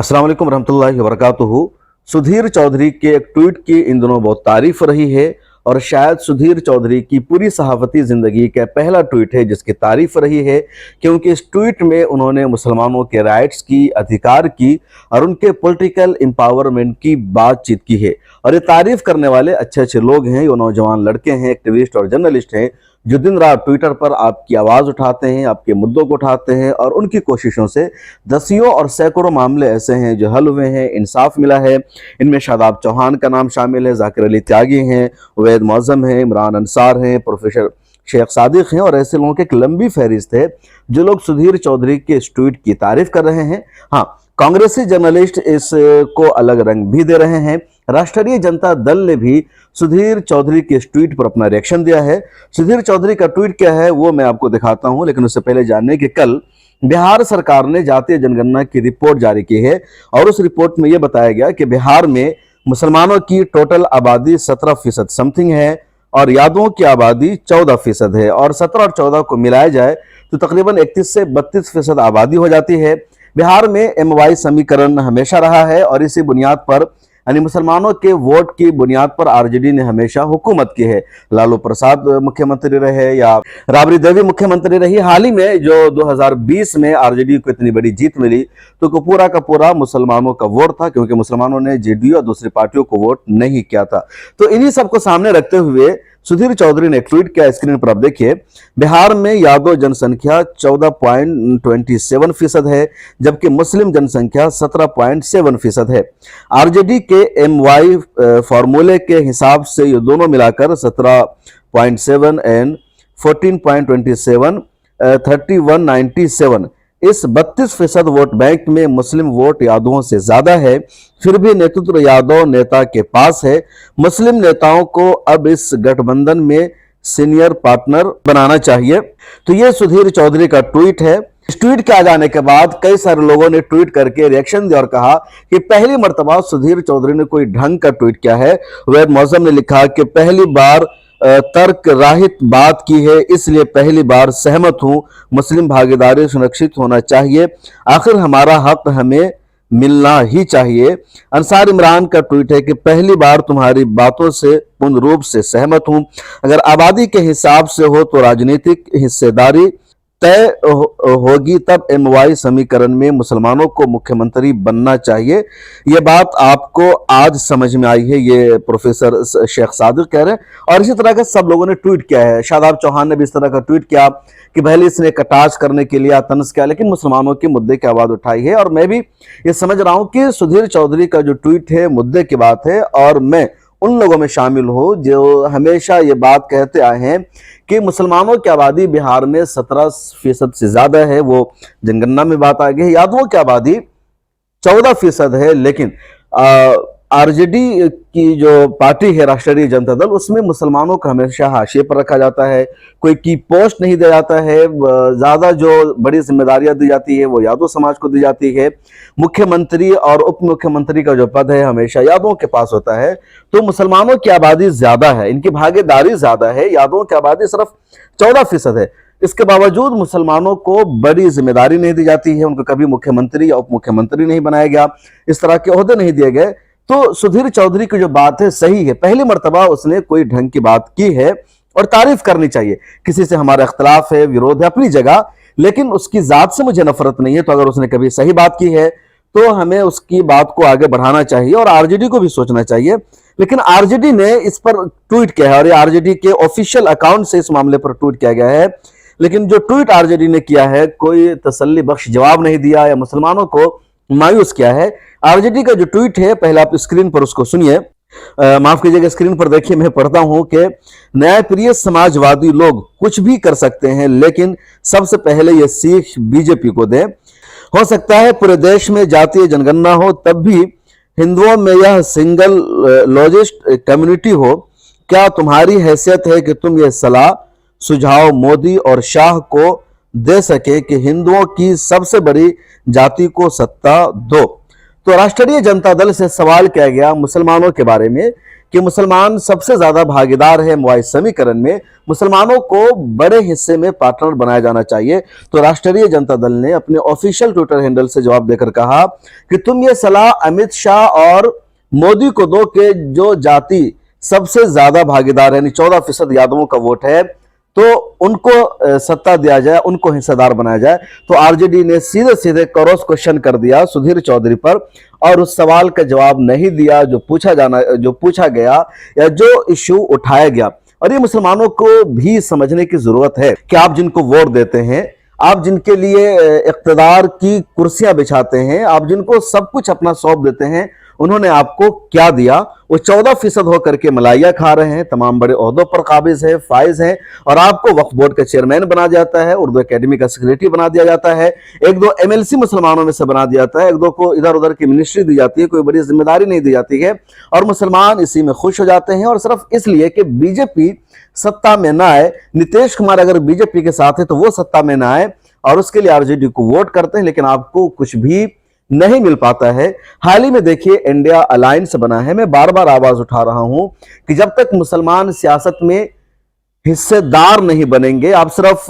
अस्सलाम वालेकुम रहमतुल्लाहि व बरकातुहू। सुधीर चौधरी के एक ट्वीट की इन दिनों बहुत तारीफ रही है और शायद सुधीर चौधरी की पूरी सहाफती ज़िंदगी का पहला ट्वीट है जिसकी तारीफ रही है, क्योंकि इस ट्वीट में उन्होंने मुसलमानों के राइट्स की, अधिकार की और उनके पॉलिटिकल एम्पावरमेंट की बातचीत की है। और ये तारीफ करने वाले अच्छे अच्छे लोग हैं, ये नौजवान लड़के हैं, एक्टिविस्ट और जर्नलिस्ट हैं जो दिन रात ट्विटर पर आपकी आवाज़ उठाते हैं, आपके मुद्दों को उठाते हैं और उनकी कोशिशों से दसियों और सैकड़ों मामले ऐसे हैं जो हल हुए हैं, इंसाफ मिला है। इनमें शादाब चौहान का नाम शामिल है, जाकिर अली त्यागी हैं, उवैद मौज़म हैं, इमरान अंसार हैं, प्रोफेसर शेख सादिक हैं और ऐसे लोगों की एक लंबी फहरिस्त है जो लोग सुधीर चौधरी के इस ट्वीट की तारीफ कर रहे हैं। हाँ, कांग्रेसी जर्नलिस्ट इसको अलग रंग भी दे रहे हैं। राष्ट्रीय जनता दल ने भी सुधीर चौधरी के इस ट्वीट पर अपना रिएक्शन दिया है। सुधीर चौधरी का ट्वीट क्या है वो मैं आपको दिखाता हूं, लेकिन उससे पहले जानने कि कल बिहार सरकार ने जातीय जनगणना की रिपोर्ट जारी की है और उस रिपोर्ट में यह बताया गया कि बिहार में मुसलमानों की टोटल आबादी 17% समथिंग है और यादवों की आबादी 14% है और 17 और 14 को मिलाया जाए तो तकरीबन 31 से 32% आबादी हो जाती है। बिहार में MY समीकरण हमेशा रहा है और इसी बुनियाद पर यानी मुसलमानों के वोट की बुनियाद पर RJD ने हमेशा हुकूमत की है। लालू प्रसाद मुख्यमंत्री रहे या राबड़ी देवी मुख्यमंत्री रही। हाल ही में जो 2020 में RJD को इतनी बड़ी जीत मिली तो पूरा का पूरा मुसलमानों का वोट था, क्योंकि मुसलमानों ने JDU और दूसरी पार्टियों को वोट नहीं किया था। तो इन्हीं सबको सामने रखते हुए सुधीर चौधरी ने ट्वीट किया, स्क्रीन पर आप देखिए। बिहार में यादव जनसंख्या 14.27% है जबकि मुस्लिम जनसंख्या 17.7% है। RJD के MY फॉर्मूले के हिसाब से ये दोनों मिलाकर 17.7 एंड 14.27 3197, इस 32% वोट बैंक में मुस्लिम वोट यादवों से ज्यादा है। फिर भी नेतृत्व यादव नेता के पास है। मुस्लिम नेताओं को अब इस गठबंधन में सीनियर पार्टनर बनाना चाहिए। तो ये सुधीर चौधरी का ट्वीट है। इस ट्वीट के आ जाने के बाद कई सारे लोगों ने ट्वीट करके रिएक्शन दिया और कहा कि पहली मर्तबा सुधीर चौधरी ने कोई ढंग का ट्वीट किया है। उवैद मौज़म ने लिखा कि पहली बार तर्क राहित बात की है, इसलिए पहली बार सहमत हूं, मुस्लिम भागीदारी सुरक्षित होना चाहिए, आखिर हमारा हक हमें मिलना ही चाहिए। अंसार इमरान का ट्वीट है कि पहली बार तुम्हारी बातों से पूर्ण रूप से सहमत हूं, अगर आबादी के हिसाब से हो तो राजनीतिक हिस्सेदारी तय होगी तब MY समीकरण में मुसलमानों को मुख्यमंत्री बनना चाहिए। ये बात आपको आज समझ में आई है, ये प्रोफेसर शेख सादिक कह रहे हैं। और इसी तरह का सब लोगों ने ट्वीट किया है। शादाब चौहान ने भी इस तरह का ट्वीट किया कि भले इसने कटाच करने के लिए तंज किया लेकिन मुसलमानों के मुद्दे की आवाज उठाई है। और मैं भी ये समझ रहा हूं कि सुधीर चौधरी का जो ट्वीट है मुद्दे की बात है और मैं उन लोगों में शामिल हूं जो हमेशा ये बात कहते आए हैं कि मुसलमानों की आबादी बिहार में 17% से ज्यादा है। वो जनगणना में बात आ गई है। यादवों की आबादी 14% है, लेकिन RJD की जो पार्टी है राष्ट्रीय जनता दल, उसमें मुसलमानों को हमेशा हाशिए पर रखा जाता है। कोई की पोस्ट नहीं दिया जाता है। ज्यादा जो बड़ी जिम्मेदारियां दी जाती है वो यादव समाज को दी जाती है। मुख्यमंत्री और उप मुख्यमंत्री का जो पद है हमेशा यादवों के पास होता है। तो मुसलमानों की आबादी ज्यादा है, इनकी भागीदारी ज्यादा है। यादवों की आबादी सिर्फ 14% है। इसके बावजूद मुसलमानों को बड़ी जिम्मेदारी नहीं दी जाती है, उनको कभी मुख्यमंत्री या उप मुख्यमंत्री नहीं बनाया गया, इस तरह के ओहदे नहीं दिए गए। तो सुधीर चौधरी की जो बात है सही है, पहली मर्तबा उसने कोई ढंग की बात की है और तारीफ करनी चाहिए। किसी से हमारा इख्तलाफ है, विरोध है अपनी जगह, लेकिन उसकी जात से मुझे नफरत नहीं है। तो अगर उसने कभी सही बात की है तो हमें उसकी बात को आगे बढ़ाना चाहिए और RJD को भी सोचना चाहिए। लेकिन RJD ने इस पर ट्वीट किया है और ये RJD के ऑफिशियल अकाउंट से इस मामले पर ट्वीट किया गया है। लेकिन जो ट्वीट RJD ने किया है कोई तसल्ली बख्श जवाब नहीं दिया या मुसलमानों को मायूस किया है। RJD का जो ट्वीट है पहले आप स्क्रीन पर उसको सुनिए, माफ कीजिएगा स्क्रीन पर देखिए। मैं पढ़ता हूं कि न्यायप्रिय समाजवादी लोग कुछ भी कर सकते हैं लेकिन सबसे पहले यह सीख BJP को दें। हो सकता है पूरे देश में जातीय जनगणना हो तब भी हिंदुओं में यह सिंगल लॉजिस्ट कम्युनिटी हो। क्या तुम्हारी हैसियत है कि तुम यह सलाह सुझाव मोदी और शाह को दे सके कि हिंदुओं की सबसे बड़ी जाति को सत्ता दो? तो राष्ट्रीय जनता दल से सवाल किया गया मुसलमानों के बारे में कि मुसलमान सबसे ज्यादा भागीदार है एमवाई समीकरण में, मुसलमानों को बड़े हिस्से में पार्टनर बनाया जाना चाहिए। तो राष्ट्रीय जनता दल ने अपने ऑफिशियल ट्विटर हैंडल से जवाब देकर कहा कि तुम ये सलाह अमित शाह और मोदी को दो कि जो जाति सबसे ज्यादा भागीदार है, यानी 14% यादवों का वोट है, तो उनको सत्ता दिया जाए, उनको हिस्सेदार बनाया जाए। तो आरजेडी ने सीधे सीधे क्रॉस क्वेश्चन कर दिया सुधीर चौधरी पर और उस सवाल का जवाब नहीं दिया जो पूछा गया या जो इश्यू उठाया गया। और ये मुसलमानों को भी समझने की जरूरत है कि आप जिनको वोट देते हैं, आप जिनके लिए इख्तिदार की कुर्सियां बिछाते हैं, आप जिनको सब कुछ अपना सौंप देते हैं, उन्होंने आपको क्या दिया? वो 14% होकर के मलाइया खा रहे हैं, तमाम बड़े ओहदों पर काबिज है, फाइज हैं, और आपको वक्फ बोर्ड का चेयरमैन बना दिया जाता है, उर्दू एकेडमी का सेक्रेटरी बना दिया जाता है, एक दो एमएलसी मुसलमानों में से बना दिया जाता है, एक दो को इधर उधर की मिनिस्ट्री दी जाती है, कोई बड़ी जिम्मेदारी नहीं दी जाती है, और मुसलमान इसी में खुश हो जाते हैं। और सिर्फ इसलिए कि बीजेपी सत्ता में ना आए, नीतीश कुमार अगर बीजेपी के साथ है तो वो सत्ता में ना आए, और उसके लिए आरजेडी को वोट करते हैं, लेकिन आपको कुछ भी नहीं मिल पाता है। हाल ही में देखिए इंडिया अलायंस बना है। मैं बार बार आवाज उठा रहा हूं कि जब तक मुसलमान सियासत में हिस्सेदार नहीं बनेंगे, आप सिर्फ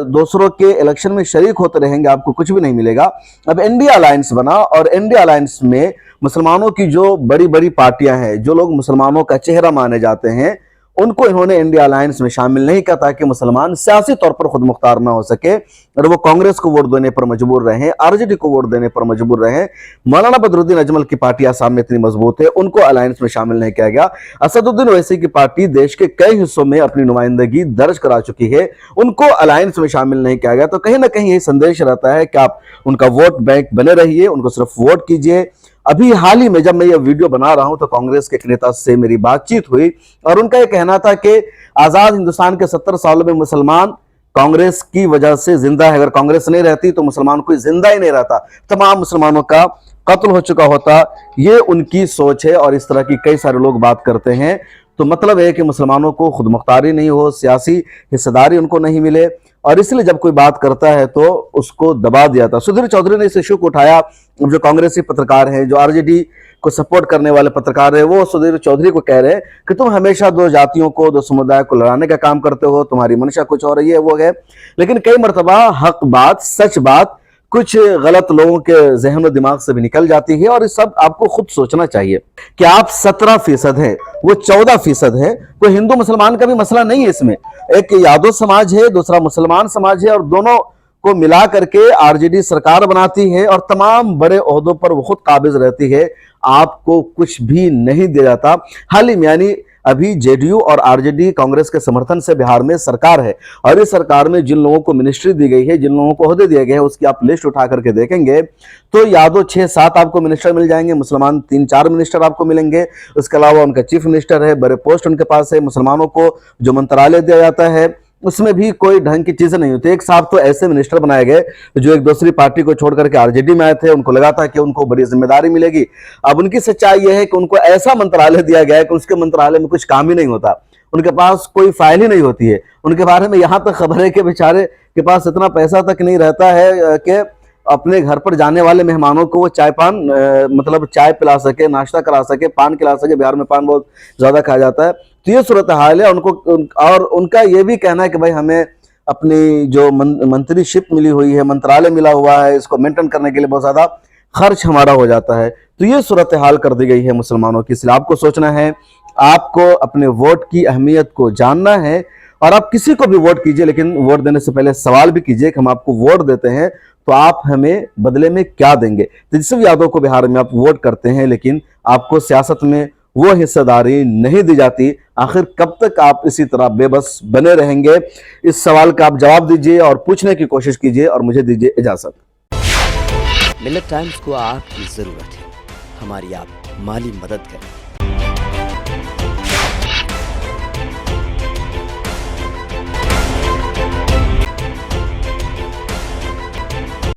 दूसरों के इलेक्शन में शरीक होते रहेंगे, आपको कुछ भी नहीं मिलेगा। अब इंडिया अलायंस बना और इंडिया अलायंस में मुसलमानों की जो बड़ी बड़ी पार्टियां हैं, जो लोग मुसलमानों का चेहरा माने जाते हैं, उनको इन्होंने इंडिया अलायंस में शामिल नहीं किया ताकि मुसलमान सियासी तौर पर खुद मुख्तार ना हो सके और वो कांग्रेस को वोट देने पर मजबूर रहे, आरजेडी को वोट देने पर मजबूर रहे। मौलाना बदरुद्दीन अजमल की पार्टी आसाम में इतनी मजबूत है, उनको अलायंस में शामिल नहीं किया गया। असदुद्दीन ओवैसी की पार्टी देश के कई हिस्सों में अपनी नुमाइंदगी दर्ज करा चुकी है, उनको अलायंस में शामिल नहीं किया गया। तो कहीं ना कहीं यही संदेश रहता है कि आप उनका वोट बैंक बने रहिए, उनको सिर्फ वोट कीजिए। अभी हाल ही में जब मैं ये वीडियो बना रहा हूं तो कांग्रेस के एक नेता से मेरी बातचीत हुई और उनका यह कहना था कि आजाद हिंदुस्तान के 70 सालों में मुसलमान कांग्रेस की वजह से जिंदा है। अगर कांग्रेस नहीं रहती तो मुसलमान कोई जिंदा ही नहीं रहता, तमाम मुसलमानों का कत्ल हो चुका होता। ये उनकी सोच है और इस तरह की कई सारे लोग बात करते हैं। तो मतलब है कि मुसलमानों को खुद मुख्तारी नहीं हो, सियासी हिस्सेदारी उनको नहीं मिले, और इसलिए जब कोई बात करता है तो उसको दबा दिया था। सुधीर चौधरी ने इस इशू को उठाया। जो कांग्रेसी पत्रकार हैं, जो आरजेडी को सपोर्ट करने वाले पत्रकार हैं, वो सुधीर चौधरी को कह रहे हैं कि तुम हमेशा दो जातियों को, दो समुदाय को लड़ाने का काम करते हो, तुम्हारी मंशा कुछ और है, वो है। लेकिन कई मरतबा हक बात, सच बात कुछ गलत लोगों के जहन और दिमाग से भी निकल जाती है, और इस सब आपको खुद सोचना चाहिए कि आप 17% हैं, वो 14% है। कोई हिंदू मुसलमान का भी मसला नहीं है इसमें। एक यादव समाज है, दूसरा मुसलमान समाज है, और दोनों को मिला करके आरजेडी सरकार बनाती है और तमाम बड़े ओहदों पर वो खुद काबिज रहती है। आपको कुछ भी नहीं दिया जाता। हाल ही में यानी अभी जेडीयू और आरजेडी कांग्रेस के समर्थन से बिहार में सरकार है, और इस सरकार में जिन लोगों को मिनिस्ट्री दी गई है, जिन लोगों को ओहदे दिए गए हैं, उसकी आप लिस्ट उठा करके देखेंगे तो यादव 6-7 आपको मिनिस्टर मिल जाएंगे, मुसलमान 3-4 मिनिस्टर आपको मिलेंगे। उसके अलावा उनका चीफ मिनिस्टर है, बड़े पोस्ट उनके पास है। मुसलमानों को जो मंत्रालय दिया जाता है उसमें भी कोई ढंग की चीजें नहीं होती। एक साहब तो ऐसे मिनिस्टर बनाए गए जो एक दूसरी पार्टी को छोड़ करके आरजेडी में आए थे, उनको लगा था कि उनको बड़ी जिम्मेदारी मिलेगी। अब उनकी सच्चाई यह है कि उनको ऐसा मंत्रालय दिया गया है कि उसके मंत्रालय में कुछ काम ही नहीं होता, उनके पास कोई फाइल ही नहीं होती है। उनके बारे में यहां तक खबर है कि बेचारे के पास इतना पैसा तक नहीं रहता है कि अपने घर पर जाने वाले मेहमानों को वो मतलब चाय पिला सके, नाश्ता करा सके, पान खिला सके। बिहार में पान बहुत ज्यादा खाया जाता है। तो ये सूरत हाल है उनको। और उनका ये भी कहना है कि भाई हमें अपनी जो मंत्रीशिप मिली हुई है, मंत्रालय मिला हुआ है, इसको मेंटेन करने के लिए बहुत ज्यादा खर्च हमारा हो जाता है। तो ये सूरत हाल कर दी गई है मुसलमानों की। इसलिए आपको सोचना है, आपको अपने वोट की अहमियत को जानना है, और आप किसी को भी वोट कीजिए, लेकिन वोट देने से पहले सवाल भी कीजिए कि हम आपको वोट देते हैं तो आप हमें बदले में क्या देंगे। तेजस्वी यादव को बिहार में आप वोट करते हैं, लेकिन आपको सियासत में वो हिस्सेदारी नहीं दी जाती। आखिर कब तक आप इसी तरह बेबस बने रहेंगे? इस सवाल का आप जवाब दीजिए और पूछने की कोशिश कीजिए, और मुझे दीजिए इजाजत। मिल्लत टाइम्स को आपकी जरूरत है, हमारी आप माली मदद करें।